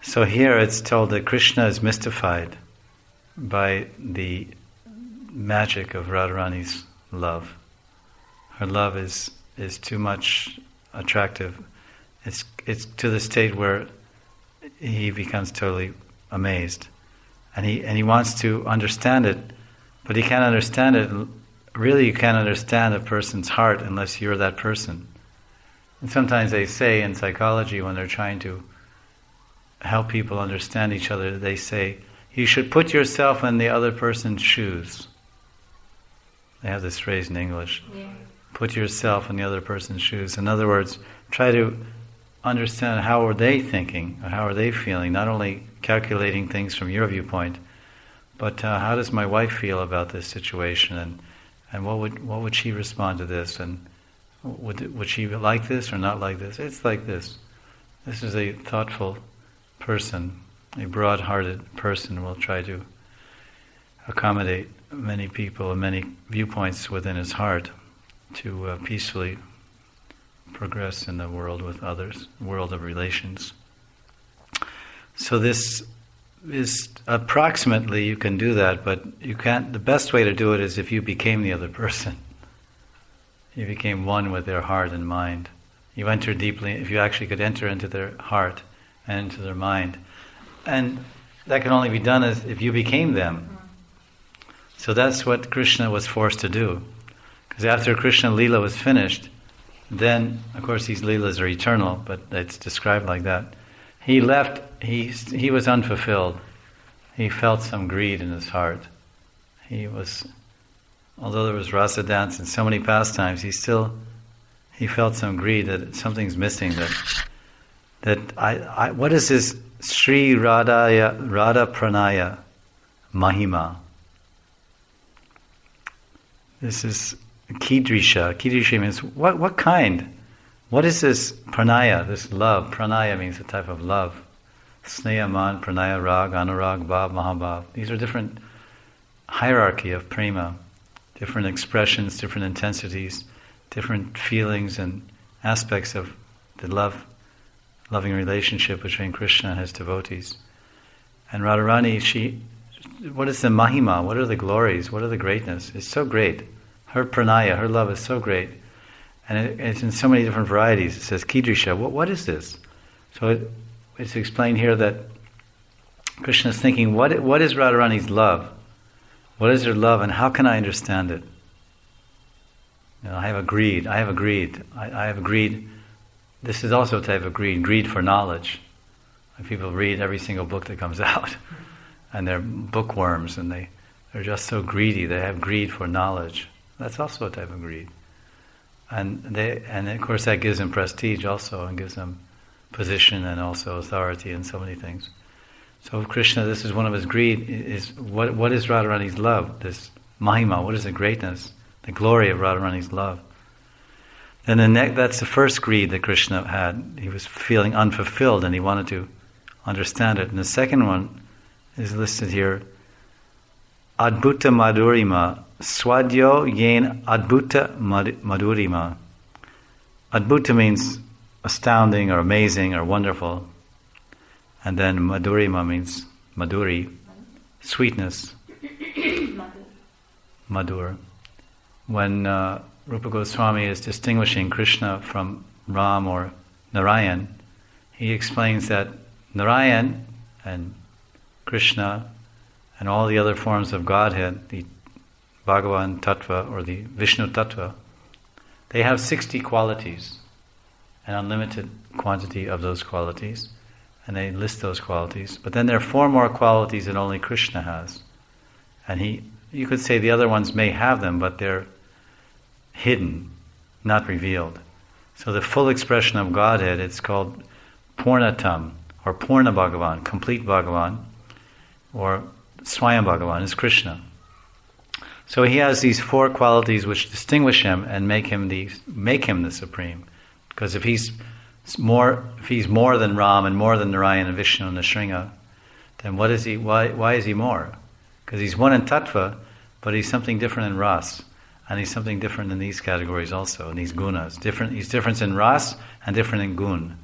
So here it's told that Krishna is mystified by the magic of Radharani's love. Her love is too much attractive. It's to the state where he becomes totally amazed, and he wants to understand it, but he can't understand it. Really, you can't understand a person's heart unless you're that person. And sometimes they say in psychology, when they're trying to help people understand each other, they say, you should put yourself in the other person's shoes. They have this phrase in English. Yeah. Put yourself in the other person's shoes. In other words, try to understand how are they thinking, or how are they feeling, not only calculating things from your viewpoint, but how does my wife feel about this situation, and what would she respond to this, and would she like this or not like this? It's like this. This is a thoughtful person, a broad-hearted person will try to accommodate many people and many viewpoints within his heart to peacefully progress in the world with others, world of relations. So this is approximately, you can do that, but you can't. The best way to do it is if you became the other person. You became one with their heart and mind. You enter deeply, if you actually could enter into their heart and into their mind. And that can only be done if you became them. So that's what Krishna was forced to do. Because after Krishna Leela was finished, then, of course, these Leelas are eternal, but it's described like that. He left, he was unfulfilled. He felt some greed in his heart. Although there was rasa dance and so many pastimes, he felt some greed that something's missing, what is this Sri Radha Pranaya Mahima? This is Kidrisha. Kidrisha means what kind? What is this pranaya, this love? Pranaya means a type of love. Sneha, man, pranaya, rag, anurag, bhav, mahabhav. These are different hierarchy of prema, different expressions, different intensities, different feelings and aspects of the loving relationship between Krishna and his devotees. And Radharani, what is the mahima? What are the glories? What are the greatness? It's so great. Her pranaya, her love is so great. And it's in so many different varieties. It says, Kidrisha, what is this? So it's explained here that Krishna is thinking, what is Radharani's love? What is her love, and how can I understand it? I have a greed. I have a greed. This is also a type of greed for knowledge. People read every single book that comes out, and they're bookworms, and they're just so greedy. They have greed for knowledge. That's also a type of greed. And of course that gives them prestige also, and gives them position and also authority and so many things. So Krishna, this is one of his greed, is what is Radharani's love? This mahima, what is the greatness, the glory of Radharani's love? Then that's the first greed that Krishna had. He was feeling unfulfilled and he wanted to understand it. And the second one is listed here, Adbhuta Madhurima, Swadyo Yen Adbhuta Madhurima. Adbhuta means astounding or amazing or wonderful. And then Madhurima means Madhuri, sweetness. Madhur. When Rupa Goswami is distinguishing Krishna from Ram or Narayan, he explains that Narayan and Krishna and all the other forms of Godhead, the Bhagavan Tattva or the Vishnu Tattva, they have 60 qualities, an unlimited quantity of those qualities, and they list those qualities. But then there are 4 more qualities that only Krishna has. And you could say the other ones may have them, but they're hidden, not revealed. So the full expression of Godhead, it's called Purnatam, or Purna Bhagavan, complete Bhagavan, or Swayam Bhagavan, is Krishna. So he has these 4 qualities which distinguish him and make him the supreme. Because if he's more than Ram and more than Narayan and Vishnu and Nrsimha, then what is he? Why is he more? Because he's one in tattva, but he's something different in ras, and he's something different in these categories also, in these gunas. He's different in ras and different in gun.